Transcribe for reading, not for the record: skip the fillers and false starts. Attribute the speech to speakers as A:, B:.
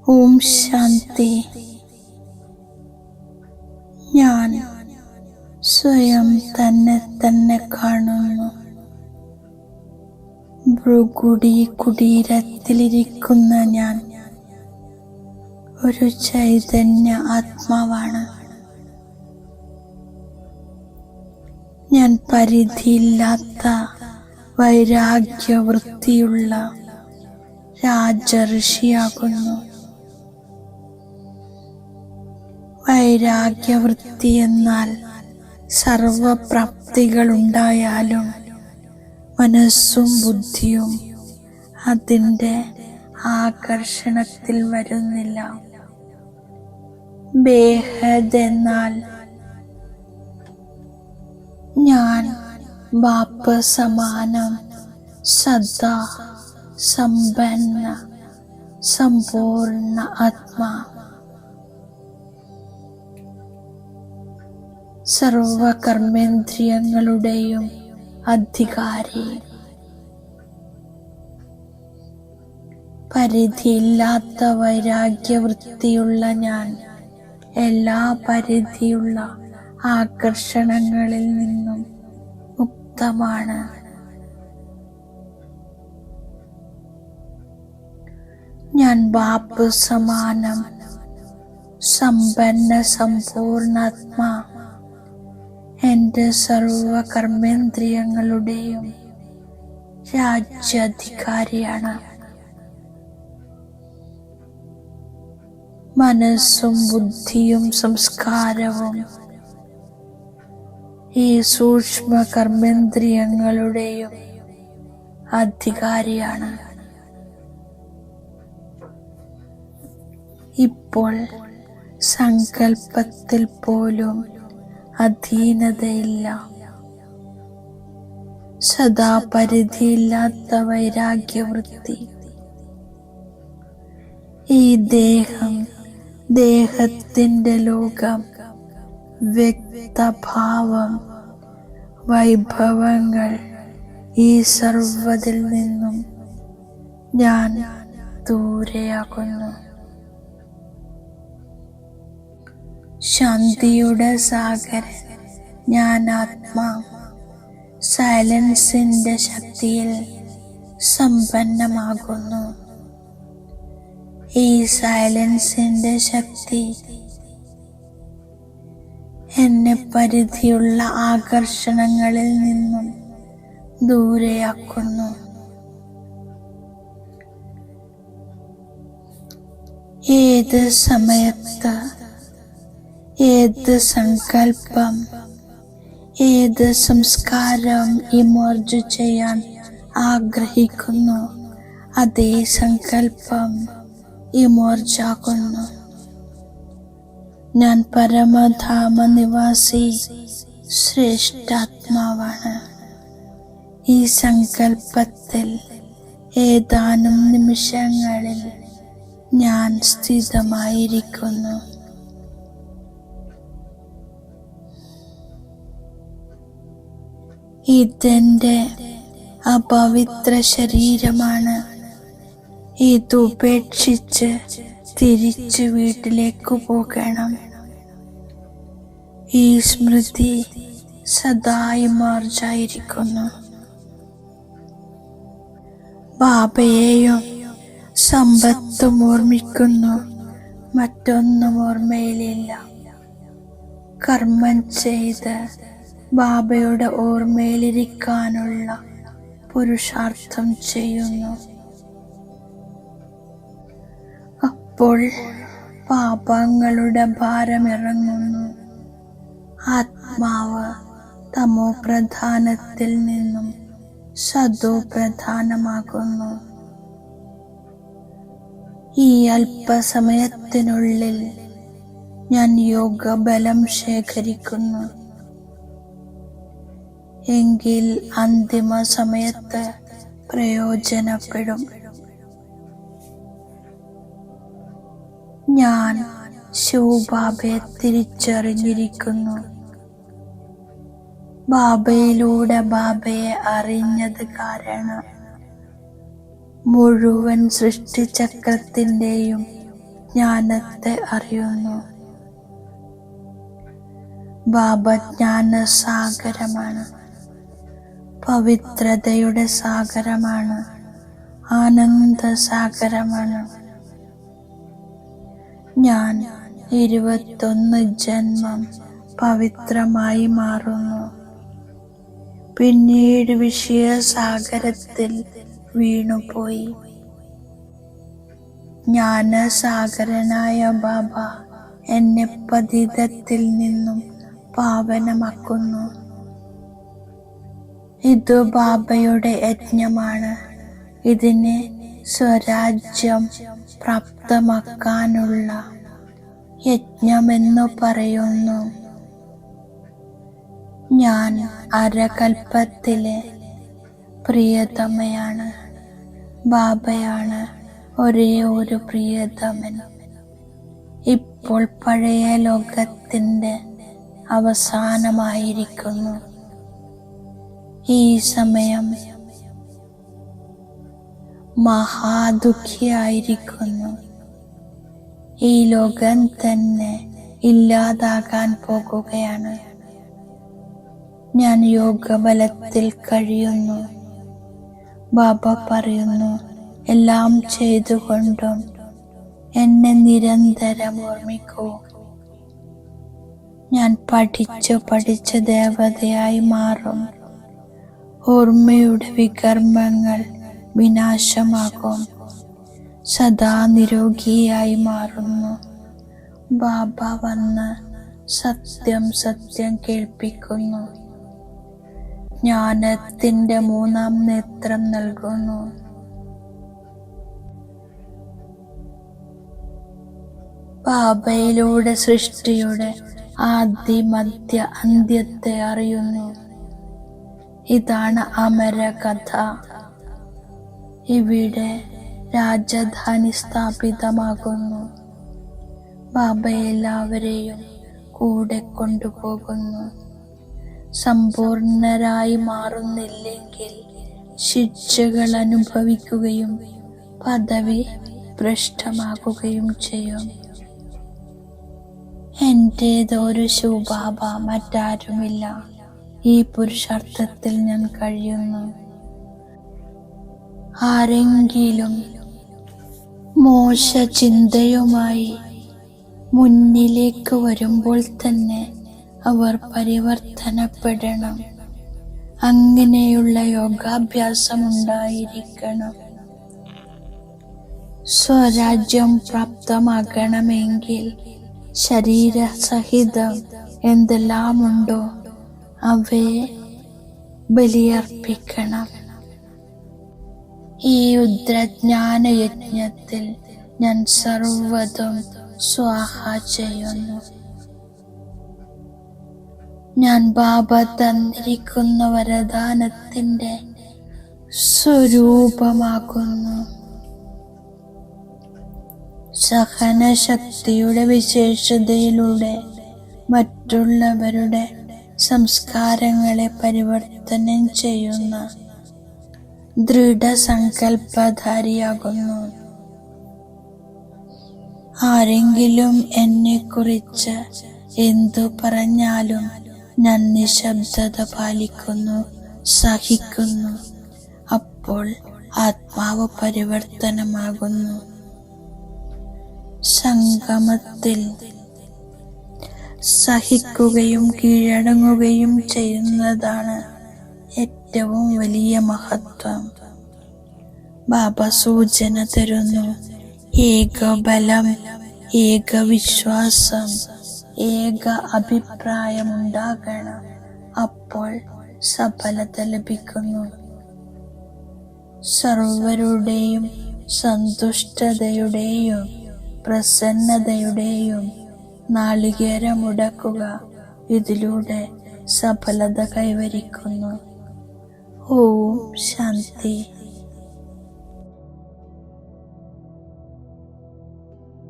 A: ഓം ശാന്തി. ഞാൻ സ്വയം തന്നെ കാണുന്നു. ഭൃഗുടി കുടീരത്തിലിരിക്കുന്ന ഞാൻ ഒരു ചൈതന്യ ആത്മാവാണ്. ഞാൻ പരിധിയില്ലാത്ത വൈരാഗ്യവൃത്തിയുള്ള രാജഋഷിയാകുന്നു. വൈരാഗ്യവൃത്തി എന്നാൽ സർവപ്രാപ്തികളുണ്ടായാലും മനസ്സും ബുദ്ധിയും അതിൻ്റെ ആകർഷണത്തിൽ വരുന്നില്ല. ബേഹദ് എന്നാൽ ഞാൻ ബാപ്പ് സമാനം, സദാ സമ്പന്ന സമ്പൂർണ്ണ ആത്മാ. സർവകർമ്മേന്ദ്രിയങ്ങളുടെയും അധികാരി. പരിധിയില്ലാത്ത വൈരാഗ്യവൃത്തിയുള്ള ഞാൻ എല്ലാ പരിധിയുള്ള ആകർഷണങ്ങളിൽ നിന്നും മുക്തമാണ്. ഞാൻ ബാപ്പ് സമാനം സമ്പന്ന സമ്പൂർണ്ണാത്മാ. എൻ്റെ സർവകർമ്മേന്ദ്രിയങ്ങളുടെയും രാജ്യാധികാരിയാണ്. മനസ്സും ബുദ്ധിയും സംസ്കാരവും ഈ സൂക്ഷ്മ കർമ്മേന്ദ്രിയങ്ങളുടെയും അധികാരിയാണ്. ഇപ്പോൾ സങ്കൽപ്പത്തിൽ പോലും അധീനതയില്ല. സദാ പരിധിയില്ലാത്ത വൈരാഗ്യവൃത്തി. ഈ ദേഹം, ദേഹത്തിൻ്റെ ലോകം, വ്യക്തഭാവം, വൈഭവങ്ങൾ, ഈ സർവ്വതിൽ നിന്നും ഞാൻ ദൂരെയാകുന്നു. ശാന്തിയുടെ സാഗരൻ ഞാൻ ആത്മാ. സൈലൻസിന്റെ ശക്തിയിൽ സമ്പന്നമാകുന്നു. ഈ സൈലൻസിന്റെ ശക്തി എന്നെ പരിധിയുള്ള ആകർഷണങ്ങളിൽ നിന്നും ദൂരെയാക്കുന്നു. ഏത് സമയത്ത് ഏത് സങ്കല്പം, ഏത് സംസ്കാരം ഇമർജ് ചെയ്യാൻ ആഗ്രഹിക്കുന്നു, അതേ സങ്കല്പം ഇമർജാകുന്നു. ഞാൻ പരമധാമ നിവാസി ശ്രേഷ്ഠാത്മാവാണ്. ഈ സങ്കല്പത്തിൽ ഏതാനും നിമിഷങ്ങളിൽ ഞാൻ സ്ഥിതമായിരിക്കുന്നു. ഇതെന്റെ അപവിത്ര ശരീരമാണ്. ഇതുപേക്ഷിച്ച് തിരിച്ചു വീട്ടിലേക്ക് പോകണം. ഈ സ്മൃതി സദാ ഇമർജായിരിക്കുന്നു. ബാബയെയും സമ്പത്തും ഓർമ്മിക്കുന്നു, മറ്റൊന്നും ഓർമ്മയിലില്ല. കർമ്മം ചെയ്ത് ബാബയുടെ ഓർമ്മയിലിരിക്കാനുള്ള പുരുഷാർത്ഥം ചെയ്യുന്നു. അപ്പോൾ പാപങ്ങളുടെ ഭാരമിറങ്ങുന്നു. ആത്മാവ് തമോ പ്രധാനത്തിൽ നിന്നും സദോ പ്രധാനമാകുന്നു. ഈ അല്പസമയത്തിനുള്ളിൽ ഞാൻ യോഗബലം ശേഖരിക്കുന്നു. എങ്കിൽ അന്തിമ സമയത്ത് പ്രയോജനപ്പെടും. ഞാൻ ശിവബാബയെ തിരിച്ചറിഞ്ഞിരിക്കുന്നു. ബാബയിലൂടെ ബാബയെ അറിഞ്ഞത് കാരണം മുഴുവൻ സൃഷ്ടിചക്രത്തിൻ്റെയും ജ്ഞാനത്തെ അറിയുന്നു. ബാബ ജ്ഞാനസാഗരമാണ്, പവിത്രതയുടെ സാഗരമാണ്, ആനന്ദസാഗരമാണ്. ഞാൻ 21 ജന്മം പവിത്രമായി മാറുന്നു. പിന്നീട് വിഷയസാഗരത്തിൽ വീണുപോയി. ജ്ഞാനസാഗരനായ ബാബ എന്നെ പതിതത്തിൽ നിന്നും പാവനമാക്കുന്നു. ഇത് ബാബയുടെ യജ്ഞമാണ്. ഇതിനെ സ്വരാജ്യം പ്രാപ്തമാക്കാനുള്ള യജ്ഞമെന്നു പറയുന്നു. ഞാൻ അരകൽപ്പത്തിലെ പ്രിയതമയാണ്. ബാബയാണ് ഒരേ ഒരു പ്രിയതമൻ. ഇപ്പോൾ പഴയ ലോകത്തിൻ്റെ അവസാനമായിരിക്കുന്നു. ഈ സമയം മഹാദുഃഖിയായിരിക്കുന്നു. ഈ ലോകം തന്നെ ഇല്ലാതാകാൻ പോകുകയാണ്. ഞാൻ യോഗബലത്തിൽ കഴിയുന്നു. ബാബ പറയുന്നു, എല്ലാം ചെയ്തുകൊണ്ടും എന്നെ നിരന്തരം ഓർമ്മിക്കൂ. ഞാൻ പഠിച്ച് ദേവതയായി മാറും. ഓർമ്മയുടെ വികർമ്മങ്ങൾ വിനാശമാകും. സദാ നിരോഗിയായി മാറുന്നു. ബാബ വന്ന് സത്യം സത്യം കേൾപ്പിക്കുന്നു. ജ്ഞാനത്തിൻ്റെ 3-ാം നേത്രം നൽകുന്നു. ബാബയിലൂടെ സൃഷ്ടിയുടെ ആദി മധ്യ അന്ത്യത്തെ അറിയുന്നു. ഇതാണ് അമരകഥ. ഇവിടെ രാജധാനി സ്ഥാപിതമാകുന്നു. ബാബ എല്ലാവരെയും കൂടെ കൊണ്ടുപോകുന്നു. സമ്പൂർണരായി മാറുന്നില്ലെങ്കിൽ ശിക്ഷകൾ അനുഭവിക്കുകയും പദവി ഭ്രഷ്ടമാകുകയും ചെയ്യും. എൻ്റേതൊരു ശുബാബ, മറ്റാരുമില്ല. ഈ പുരുഷാർത്ഥത്തിൽ ഞാൻ കഴിയുന്നു. ആരെങ്കിലും മോശ ചിന്തയുമായി മുന്നിലേക്ക് വരുമ്പോൾ തന്നെ അവർ പരിവർത്തനപ്പെടണം. അങ്ങനെയുള്ള യോഗാഭ്യാസം ഉണ്ടായിരിക്കണം. സ്വരാജ്യം പ്രാപ്തമാകണമെങ്കിൽ ശരീരസഹിതം എന്തെല്ലാമുണ്ടോ അവയെ ബലിയർപ്പിക്കണം. ഈ ഉദ്രജ്ഞാന യജ്ഞത്തിൽ ഞാൻ സർവ്വതും സ്വാഹ ചെയ്യുന്നു. ഞാൻ ബാബ തന്നിരിക്കുന്ന വരദാനത്തിൻ്റെ സ്വരൂപമാകുന്നു. സഹനശക്തിയുടെ വിശേഷതയിലൂടെ മറ്റുള്ളവരുടെ സംസ്കാരങ്ങളെ പരിവർത്തനം ചെയ്യുന്ന ദൃഢസങ്കല്പധാരിയാകുന്നു. ആരെങ്കിലും എന്നെക്കുറിച്ച് എന്തു പറഞ്ഞാലും ഞാൻ നിശബ്ദത പാലിക്കുന്നു, സഹിക്കുന്നു. അപ്പോൾ ആത്മാവ് പരിവർത്തനമാകുന്നു. സംഗമത്തിൽ സഹിക്കുകയും കീഴടങ്ങുകയും ചെയ്യുന്നതാണ് ഏറ്റവും വലിയ മഹത്വം. ബാബ സൂചന തരുന്നു. ഏകബലം, ഏകവിശ്വാസം, ഏക അഭിപ്രായമുണ്ടാകണം. അപ്പോൾ സഫലത ലഭിക്കുന്നു. സർവരുടെയും സന്തുഷ്ടതയുടെയും പ്രസന്നതയുടെയും നാളികേരമുടക്കുക. ഇതിലൂടെ സഫലത കൈവരിക്കുന്നു. ഓം ശാന്തി.